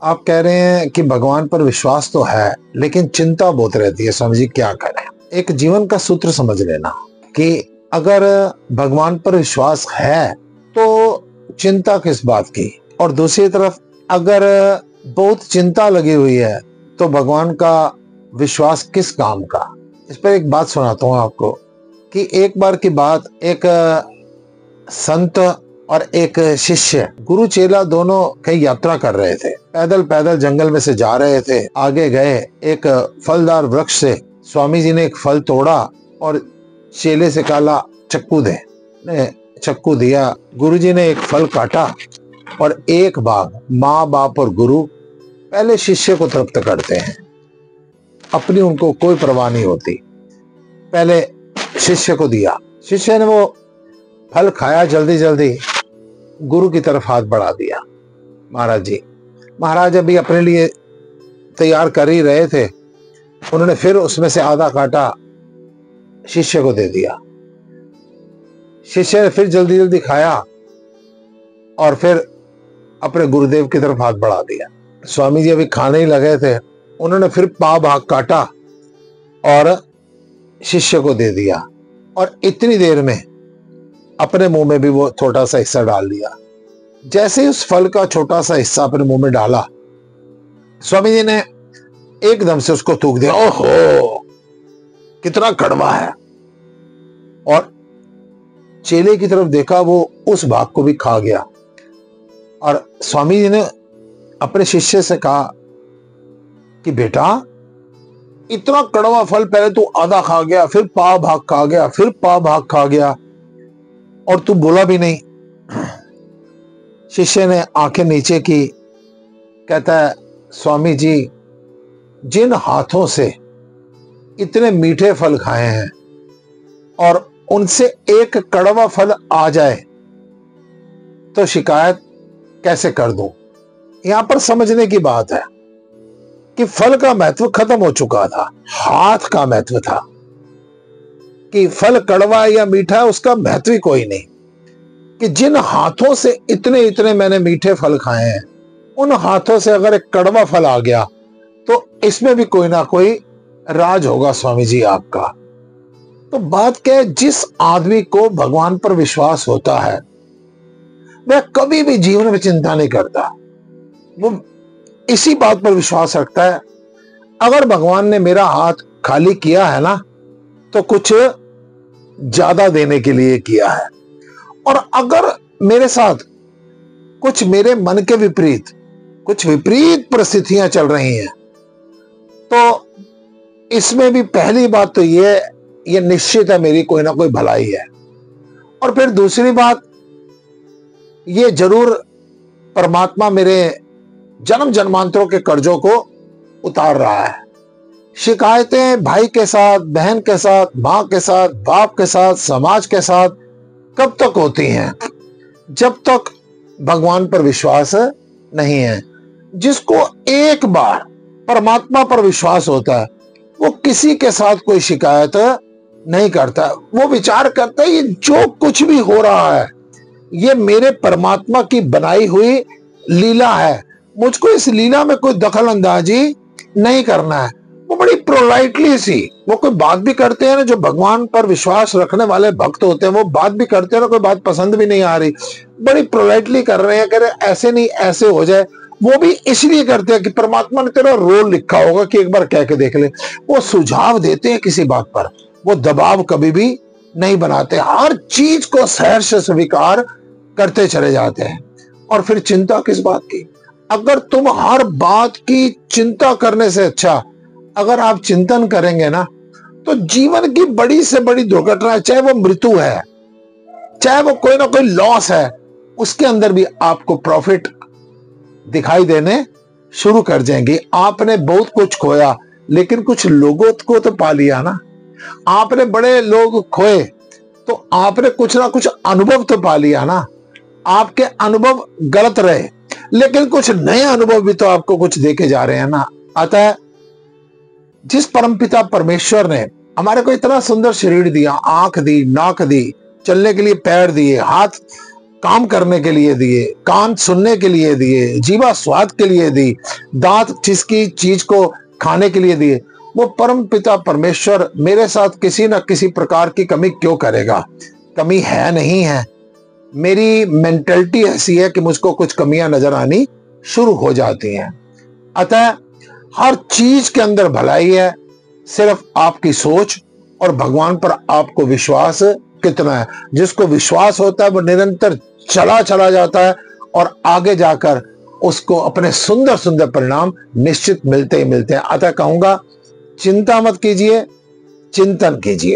आप कह रहे हैं कि भगवान पर विश्वास तो है लेकिन चिंता बहुत रहती है। स्वामी जी क्या करें? एक जीवन का सूत्र समझ लेना कि अगर भगवान पर विश्वास है तो चिंता किस बात की, और दूसरी तरफ अगर बहुत चिंता लगी हुई है तो भगवान का विश्वास किस काम का। इस पर एक बात सुनाता हूं आपको कि एक बार की बात, एक संत और एक शिष्य, गुरु चेला दोनों कहीं यात्रा कर रहे थे। पैदल पैदल जंगल में से जा रहे थे। आगे गए, एक फलदार वृक्ष से स्वामी जी ने एक फल तोड़ा और चेले से कहा चक्कू दे। ने चक्कू दिया। गुरु जी ने एक फल काटा और एक भाग माँ बाप और गुरु पहले शिष्य को तृप्त करते हैं। अपनी उनको कोई परवाह नहीं होती। पहले शिष्य को दिया। शिष्य ने वो फल खाया, जल्दी जल्दी गुरु की तरफ हाथ बढ़ा दिया। महाराज जी, महाराज अभी अपने लिए तैयार कर ही रहे थे, उन्होंने फिर उसमें से आधा काटा, शिष्य को दे दिया। शिष्य ने फिर जल्दी जल्दी खाया और फिर अपने गुरुदेव की तरफ हाथ बढ़ा दिया। स्वामी जी अभी खाने ही लगे थे, उन्होंने फिर पाव भाग काटा और शिष्य को दे दिया, और इतनी देर में अपने मुंह में भी वो छोटा सा हिस्सा डाल दिया। जैसे ही उस फल का छोटा सा हिस्सा अपने मुंह में डाला, स्वामी जी ने एकदम से उसको थूक दिया। ओहो, कितना कड़वा है। और चेले की तरफ देखा, वो उस भाग को भी खा गया। और स्वामी जी ने अपने शिष्य से कहा कि बेटा, इतना कड़वा फल पहले तू आधा खा गया, फिर पाव भाग खा गया, फिर पाव भाग खा गया, और तू बोला भी नहीं। शिष्य ने आंखें नीचे की, कहता है स्वामी जी, जिन हाथों से इतने मीठे फल खाए हैं और उनसे एक कड़वा फल आ जाए तो शिकायत कैसे कर दूं। यहां पर समझने की बात है कि फल का महत्व खत्म हो चुका था, हाथ का महत्व था। कि फल कड़वा या मीठा है उसका महत्व ही कोई नहीं। कि जिन हाथों से इतने इतने मैंने मीठे फल खाए हैं, उन हाथों से अगर एक कड़वा फल आ गया तो इसमें भी कोई ना कोई राज होगा स्वामी जी आपका। तो बात क्या है, जिस आदमी को भगवान पर विश्वास होता है वह कभी भी जीवन में चिंता नहीं करता। वो इसी बात पर विश्वास रखता है, अगर भगवान ने मेरा हाथ खाली किया है ना तो कुछ ज्यादा देने के लिए किया है, और अगर मेरे साथ कुछ मेरे मन के विपरीत कुछ विपरीत परिस्थितियां चल रही हैं तो इसमें भी पहली बात तो ये निश्चित है मेरी कोई ना कोई भलाई है। और फिर दूसरी बात, ये जरूर परमात्मा मेरे जन्म जन्मांतरों के कर्जों को उतार रहा है। शिकायतें भाई के साथ, बहन के साथ, मां के साथ, बाप के साथ, समाज के साथ कब तक होती हैं? जब तक भगवान पर विश्वास नहीं है। जिसको एक बार परमात्मा पर विश्वास होता है वो किसी के साथ कोई शिकायत नहीं करता। वो विचार करता है ये जो कुछ भी हो रहा है ये मेरे परमात्मा की बनाई हुई लीला है, मुझको इस लीला में कोई दखल अंदाजी नहीं करना है। वो बड़ी प्रोलाइटली सी वो कोई बात भी करते हैं ना, जो भगवान पर विश्वास रखने वाले भक्त होते हैं वो बात भी करते हैं ना, कोई बात पसंद भी नहीं आ रही, बड़ी प्रोलाइटली कर रहे हैं, कह रहे ऐसे नहीं ऐसे हो जाए। वो भी इसलिए करते हैं कि परमात्मा ने तेरा रोल लिखा होगा कि एक बार कह के देख ले। वो सुझाव देते हैं किसी बात पर, वो दबाव कभी भी नहीं बनाते, हर चीज को सहर्ष स्वीकार करते चले जाते हैं। और फिर चिंता किस बात की? अगर तुम हर बात की चिंता करने से अच्छा अगर आप चिंतन करेंगे ना तो जीवन की बड़ी से बड़ी दुर्घटना, चाहे वो मृत्यु है, चाहे वो कोई ना कोई लॉस है, उसके अंदर भी आपको प्रॉफिट दिखाई देने शुरू कर जाएंगे। आपने बहुत कुछ खोया लेकिन कुछ लोगों को तो पा लिया ना। आपने बड़े लोग खोए तो आपने कुछ ना कुछ अनुभव तो पा लिया ना। आपके अनुभव गलत रहे लेकिन कुछ नए अनुभव भी तो आपको कुछ देके जा रहे हैं ना। अतः जिस परमपिता परमेश्वर ने हमारे को इतना सुंदर शरीर दिया, आंख दी, नाक दी, चलने के लिए पैर दिए, हाथ काम करने के लिए दिए, कान सुनने के लिए दिए, जीवा स्वाद के लिए दी, दांत जिसकी चीज को खाने के लिए दिए, वो परम पिता परमेश्वर मेरे साथ किसी न किसी प्रकार की कमी क्यों करेगा? कमी है नहीं है। मेरी मेंटलिटी ऐसी है कि मुझको कुछ कमियां नजर आनी शुरू हो जाती हैं। अतः हर चीज के अंदर भलाई है, सिर्फ आपकी सोच और भगवान पर आपको विश्वास कितना है। जिसको विश्वास होता है वो निरंतर चला जाता है और आगे जाकर उसको अपने सुंदर सुंदर परिणाम निश्चित मिलते ही मिलते हैं। अतः कहूंगा, चिंता मत कीजिए, चिंतन कीजिए।